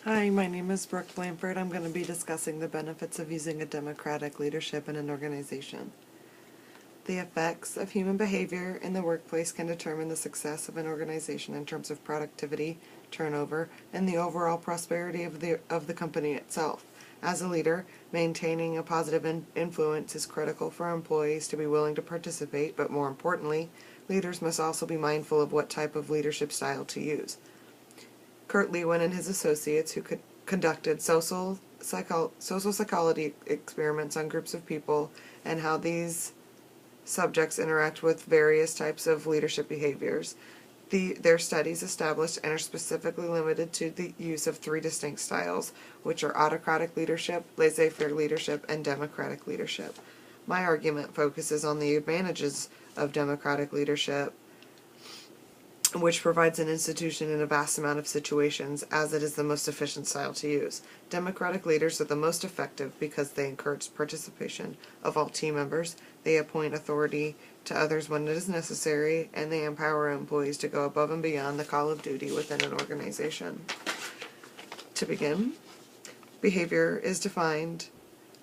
Hi, my name is Brooke Blanford. I'm going to be discussing the benefits of using a democratic leadership in an organization. The effects of human behavior in the workplace can determine the success of an organization in terms of productivity, turnover, and the overall prosperity of the company itself. As a leader, maintaining a positive influence is critical for employees to be willing to participate, but more importantly, leaders must also be mindful of what type of leadership style to use. Kurt Lewin and his associates, who conducted social psychology experiments on groups of people and how these subjects interact with various types of leadership behaviors. Their studies established and are specifically limited to the use of three distinct styles, which are autocratic leadership, laissez-faire leadership, and democratic leadership. My argument focuses on the advantages of democratic leadership, which provides an institution in a vast amount of situations, as it is the most efficient style to use. Democratic leaders are the most effective because they encourage participation of all team members, they appoint authority to others when it is necessary, and they empower employees to go above and beyond the call of duty within an organization. To begin, behavior is defined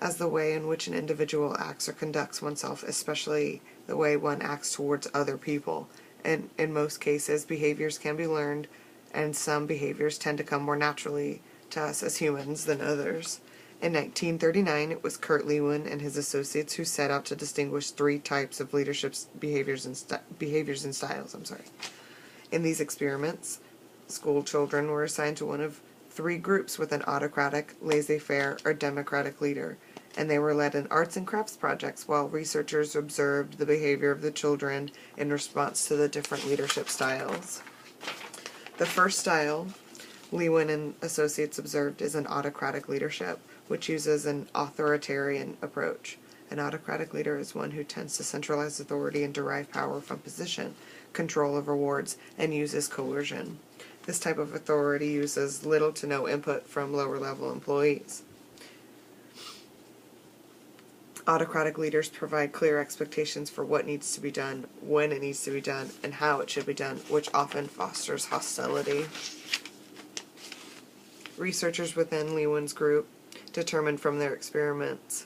as the way in which an individual acts or conducts oneself, especially the way one acts towards other people. And in most cases, behaviors can be learned, and some behaviors tend to come more naturally to us as humans than others. In 1939, it was Kurt Lewin and his associates who set out to distinguish three types of leadership behaviors and styles. In these experiments, school children were assigned to one of three groups with an autocratic, laissez-faire, or democratic leader, and they were led in arts and crafts projects while researchers observed the behavior of the children in response to the different leadership styles. The first style Lewin and associates observed is an autocratic leadership, which uses an authoritarian approach. An autocratic leader is one who tends to centralize authority and derive power from position, control of rewards, and uses coercion. This type of authority uses little to no input from lower-level employees. Autocratic leaders provide clear expectations for what needs to be done, when it needs to be done, and how it should be done, which often fosters hostility. Researchers within Lewin's group determined from their experiments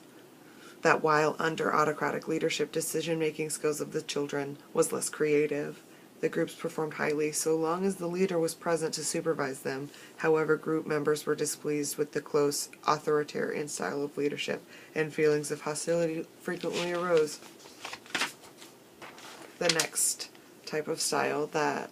that while under autocratic leadership, decision-making skills of the children was less creative. The groups performed highly so long as the leader was present to supervise them. However, group members were displeased with the close, authoritarian style of leadership, and feelings of hostility frequently arose. The next type of style that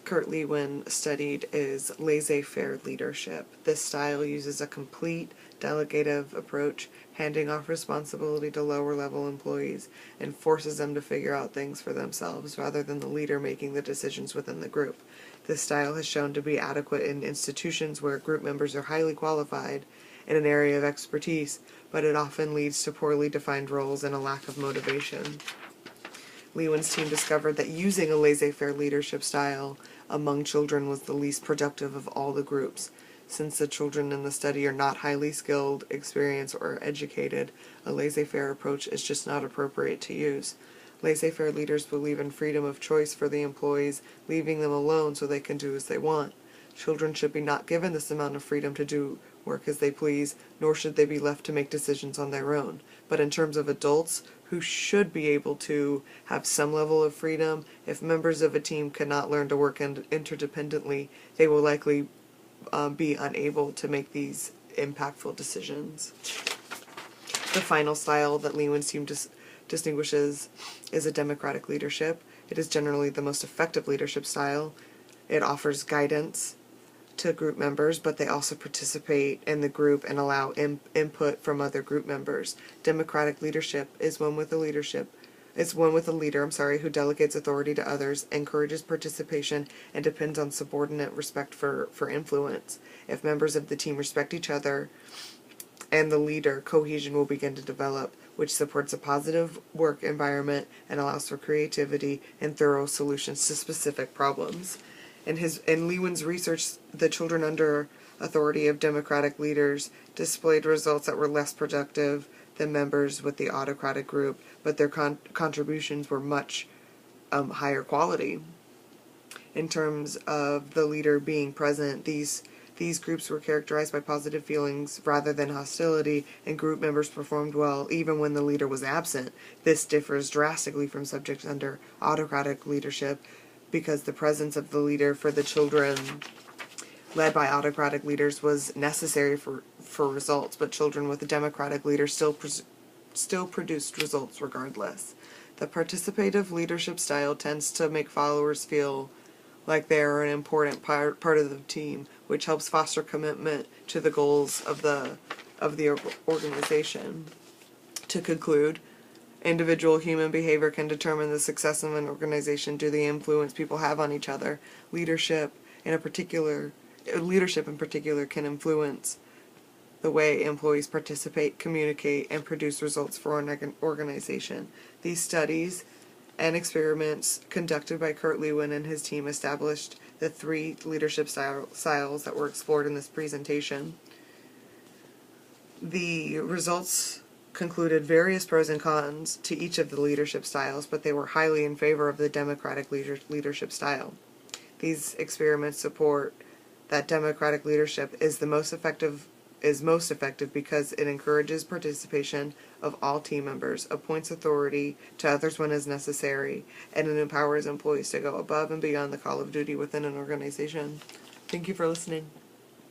Kurt Lewin studied is laissez-faire leadership. This style uses a complete delegative approach, handing off responsibility to lower-level employees, and forces them to figure out things for themselves rather than the leader making the decisions within the group. This style has shown to be adequate in institutions where group members are highly qualified in an area of expertise, but it often leads to poorly defined roles and a lack of motivation. Lewin's team discovered that using a laissez-faire leadership style among children was the least productive of all the groups. Since the children in the study are not highly skilled, experienced, or educated, a laissez-faire approach is just not appropriate to use. Laissez-faire leaders believe in freedom of choice for the employees, leaving them alone so they can do as they want. Children should be not given this amount of freedom to do work as they please, nor should they be left to make decisions on their own. But in terms of adults, who should be able to have some level of freedom, if members of a team cannot learn to work interdependently, they will likely be unable to make these impactful decisions. The final style that Lewin's team distinguishes is a democratic leadership. It is generally the most effective leadership style. It offers guidance to group members, but they also participate in the group and allow input from other group members. Democratic leadership is one with a leader who delegates authority to others, encourages participation, and depends on subordinate respect for influence. If members of the team respect each other and the leader, cohesion will begin to develop, which supports a positive work environment and allows for creativity and thorough solutions to specific problems. In Lewin's research, the children under authority of democratic leaders displayed results that were less productive than members with the autocratic group, but their contributions were much higher quality. In terms of the leader being present, these These groups were characterized by positive feelings rather than hostility, and group members performed well even when the leader was absent. This differs drastically from subjects under autocratic leadership, because the presence of the leader for the children led by autocratic leaders was necessary for results, but children with a democratic leader still produced results regardless. The participative leadership style tends to make followers feel like they are an important part of the team, which helps foster commitment to the goals of the organization. To conclude, individual human behavior can determine the success of an organization due to the influence people have on each other. Leadership in particular can influence the way employees participate, communicate, and produce results for an organization. These studies and experiments conducted by Kurt Lewin and his team established the 3 leadership styles that were explored in this presentation. The results concluded various pros and cons to each of the leadership styles, but they were highly in favor of the democratic leadership style. These experiments support that democratic leadership is most effective because it encourages participation of all team members, appoints authority to others when is necessary, and it empowers employees to go above and beyond the call of duty within an organization. Thank you for listening.